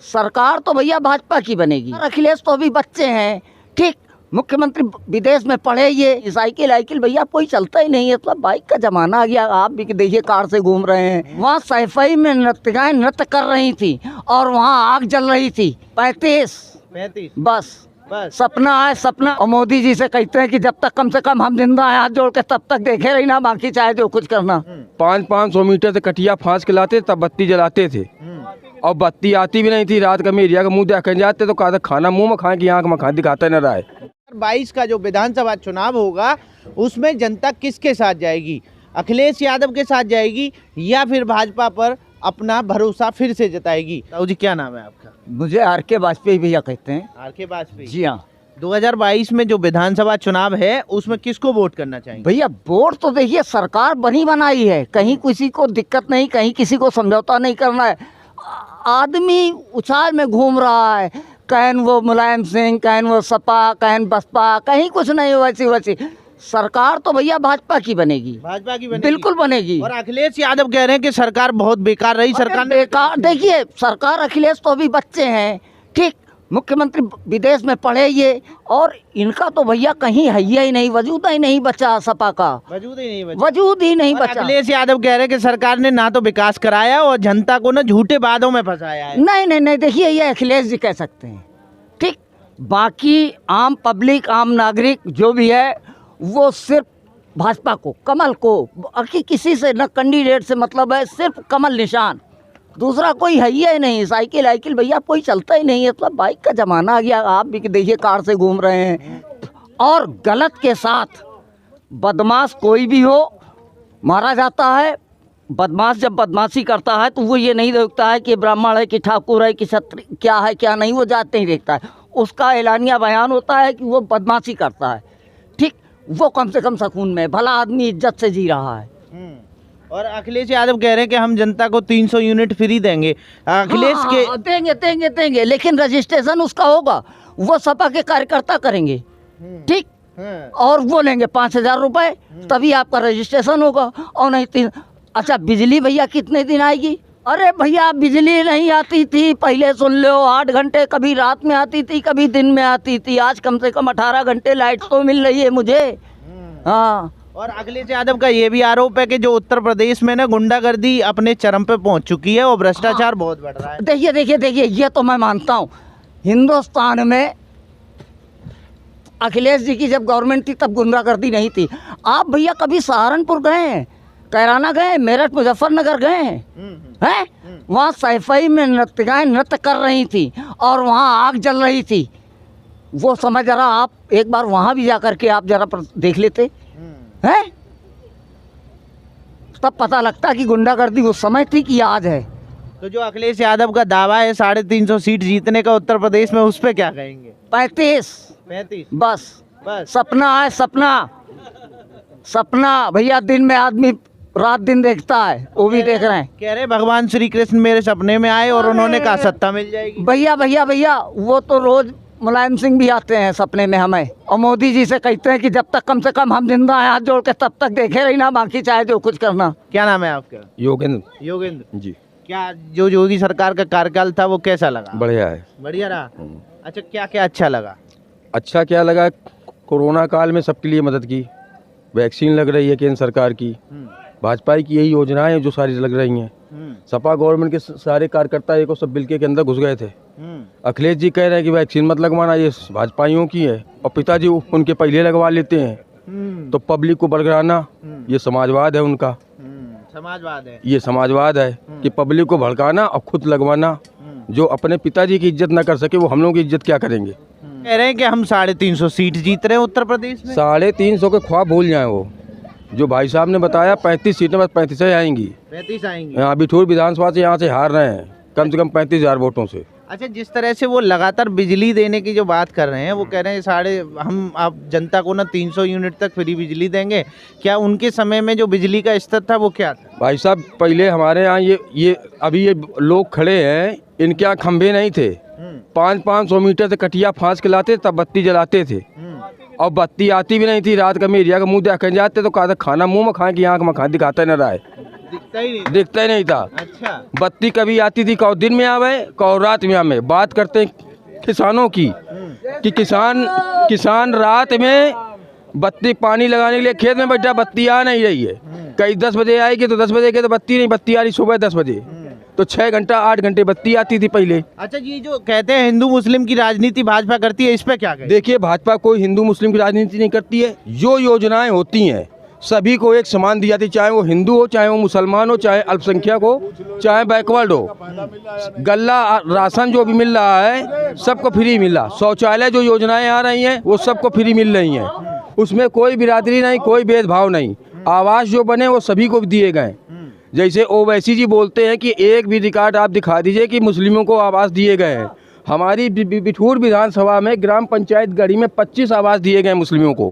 सरकार तो भैया भाजपा की बनेगी। अखिलेश तो अभी बच्चे हैं, ठीक। मुख्यमंत्री विदेश में पढ़े, ये साइकिल भैया कोई चलता ही नहीं है। तो बाइक का जमाना आ गया। आप भी देखिए कार से घूम रहे हैं। वहाँ सैफई में नृत्यगाएं नृत्य कर रही थी और वहाँ आग जल रही थी। 35 बस सपना है, सपना। और मोदी जी से कहते हैं कि जब तक कम से कम हम जिंदा हैं हाथ जोड़ के, तब तक देखे रही ना, बाकी चाहे जो कुछ करना। 500 मीटर से कटिया फांस के लाते तब बत्ती जलाते थे, और बत्ती आती भी नहीं थी। रात का मेरिया का मुंह देख जाते तो कहा खाना मुंह में खाएं कि आँख में खाए, दिखाता न रहा है। 22 का जो विधानसभा चुनाव होगा उसमें जनता किसके साथ जाएगी? अखिलेश यादव के साथ जाएगी या फिर भाजपा पर अपना भरोसा फिर से जताएगी? ताऊ जी, क्या नाम है आपका? मुझे आर.के. वाजपेयी भैया कहते हैं। आर.के. वाजपेयी जी हाँ। 2022 में जो विधानसभा चुनाव है उसमें किसको वोट करना चाहिए? भैया वोट तो देखिए सरकार बनी बनाई है, कहीं किसी को दिक्कत नहीं, कहीं किसी को समझौता नहीं करना है। आदमी उछाल में घूम रहा है, कहीं वो मुलायम सिंह, कहीं वो सपा, कहीं बसपा, कहीं कुछ नहीं वैसी सरकार तो भैया भाजपा की बनेगी। भाजपा की बनेगी? बिल्कुल बनेगी। और अखिलेश यादव कह रहे हैं कि सरकार बहुत बेकार रही। सरकार ने बेकार, देखिए सरकार, अखिलेश तो अभी बच्चे हैं, ठीक। मुख्यमंत्री विदेश में पढ़े ये, और इनका तो भैया कहीं हैया ही नहीं, वजूद ही नहीं बचा। सपा का वजूद ही नहीं बचा। अखिलेश यादव कह रहे हैं कि सरकार ने ना तो विकास कराया और जनता को ना झूठे वादों में फंसाया है। नहीं, देखिए ये अखिलेश जी कह सकते हैं, ठीक। बाकी आम पब्लिक, आम नागरिक जो भी है वो सिर्फ भाजपा को, कमल को, बाकी किसी से न कैंडिडेट से मतलब है, सिर्फ कमल निशान, दूसरा कोई है ही नहीं। साइकिल भैया कोई चलता ही नहीं है। तो बाइक का जमाना आ गया। आप भी देखिए कार से घूम रहे हैं। और गलत के साथ बदमाश कोई भी हो मारा जाता है। बदमाश जब बदमाशी करता है तो वो ये नहीं देखता है कि ब्राह्मण है कि ठाकुर है कि क्षत्रिय, क्या है क्या नहीं, वो जात नहीं देखता है। उसका ऐलानिया बयान होता है कि वो बदमाशी करता है, ठीक। वो कम से कम सुकून में, भला आदमी इज्जत से जी रहा है। और अखिलेश यादव कह रहे हैं कि हम जनता को 300 यूनिट फ्री देंगे। अखिलेश के देंगे, लेकिन रजिस्ट्रेशन उसका होगा, वो सपा के कार्यकर्ता करेंगे, ठीक। और वो लेंगे 5,000 रुपये, तभी आपका रजिस्ट्रेशन होगा। और नहीं अच्छा, बिजली भैया कितने दिन आएगी? अरे भैया बिजली नहीं आती थी पहले, सुन लो, 8 घंटे कभी रात में आती थी, कभी दिन में आती थी। आज कम से कम 18 घंटे लाइट तो मिल रही है मुझे। हाँ। और अखिलेश यादव का ये भी आरोप है कि जो उत्तर प्रदेश में ना गुंडागर्दी अपने चरम पे पहुंच चुकी है और भ्रष्टाचार बहुत बढ़ रहा है। देखिए ये तो मैं मानता हूँ। हिंदुस्तान में अखिलेश जी की जब गवर्नमेंट थी तब गुंडागर्दी नहीं थी। आप भैया कभी सहारनपुर गए हैं, कैराना गए, मेरठ, मुजफ्फरनगर गए हैं? वहाँ सैफई में नृत्यगाएं नृत्य कर रही थी और वहाँ आग जल रही थी। वो समय जरा आप एक बार वहाँ भी जा करके आप जरा देख लेते हैं, तब पता लगता कि गुंडागर्दी उस समय थी कि आज है। तो जो अखिलेश यादव का दावा है 350 सीट जीतने का उत्तर प्रदेश में, उस पे क्या कहेंगे? 35 बस सपना है, सपना भैया। दिन में आदमी रात दिन देखता है, वो भी देख रहे हैं। कह रहे भगवान श्री कृष्ण मेरे सपने में आए और उन्होंने कहा सत्ता मिल जाएगी। भैया वो तो रोज मुलायम सिंह भी आते हैं सपने में हमें, और मोदी जी से कहते हैं कि जब तक कम से कम हम जिंदा हैं हाथ जोड़ के, तब तक देखे रही ना, बाकी चाहे जो कुछ करना। क्या नाम है आपका? योगेंद्र जी। क्या जो योगी सरकार का कार्यकाल था वो कैसा लगा? बढ़िया है। बढ़िया रहा। अच्छा, क्या क्या अच्छा लगा? अच्छा क्या लगा, कोरोना काल में सबके लिए मदद की, वैक्सीन लग रही है केंद्र सरकार की, भाजपा की यही योजनाएं जो सारी लग रही हैं। सपा गवर्नमेंट के सारे कार्यकर्ता एक सब बिल के अंदर घुस गए थे। अखिलेश जी कह रहे हैं कि वैक्सीन मत लगवाना, ये भाजपाइयों की है, और पिताजी उनके पहले लगवा लेते हैं। तो पब्लिक को भड़काना, ये समाजवाद है उनका। ये समाजवाद है कि पब्लिक को भड़काना और खुद लगवाना। जो अपने पिताजी की इज्जत ना कर सके वो हम लोगों की इज्जत क्या करेंगे? कह रहे हैं कि हम 350 सीट जीत रहे हैं उत्तर प्रदेश में। 350 के ख्वाब भूल जाए। वो जो भाई साहब ने बताया 35 सीटें, बस 35 आएंगी। 35 आएंगी। यहाँ बिठूर विधानसभा से यहाँ से हार रहे हैं कम से कम 35,000 वोटों से। अच्छा, जिस तरह से वो लगातार बिजली देने की जो बात कर रहे हैं, वो कह रहे हैं हम आप जनता को ना 300 यूनिट तक फ्री बिजली देंगे। क्या उनके समय में जो बिजली का स्तर था वो क्या था? भाई साहब पहले हमारे यहाँ ये अभी ये लोग खड़े हैं, इनके यहाँ खंभे नहीं थे। 500 मीटर से कटिया फांस के लाते तब बत्ती जलाते थे, और बत्ती आती भी नहीं थी। रात का मेरिया का मुंह देख जाते तो कहा खाना मुंह में खाएं कि आँख में खाए, दिखाता न रहा है। दिखता ही नहीं। दिखता ही नहीं था। अच्छा। बत्ती कभी आती थी, कौ दिन में आवे, कौ रात में आवे। बात करते हैं किसानों की कि किसान रात में बत्ती पानी लगाने के लिए खेत में बैठा, बत्ती आ नहीं रही है। कहीं 10 बजे आएगी तो 10 बजे के तो बत्ती नहीं, बत्ती आ रही सुबह 10 बजे। तो 6 घंटा 8 घंटे बत्ती आती थी पहले। अच्छा, ये जो कहते हैं हिंदू मुस्लिम की राजनीति भाजपा करती है, इस पे क्या कहें? देखिए, भाजपा कोई हिंदू मुस्लिम की राजनीति नहीं करती है। जो योजनाएं होती हैं सभी को एक समान दी जाती है, चाहे वो हिंदू हो, चाहे वो मुसलमान हो, चाहे अल्पसंख्यक हो, चाहे बैकवर्ड हो। गल्ला राशन जो भी मिल रहा है सबको फ्री मिल रहा। शौचालय जो योजनाएं आ रही हैं वो सबको फ्री मिल रही हैं, उसमें कोई बिरादरी नहीं, कोई भेदभाव नहीं। आवास जो बने वो सभी को दिए गए। जैसे ओवैसी जी बोलते हैं कि एक भी रिकॉर्ड आप दिखा दीजिए कि मुस्लिमों को आवास दिए गए हैं। हमारी बिठूर विधानसभा में ग्राम पंचायत गढ़ी में 25 आवास दिए गए मुस्लिमों को।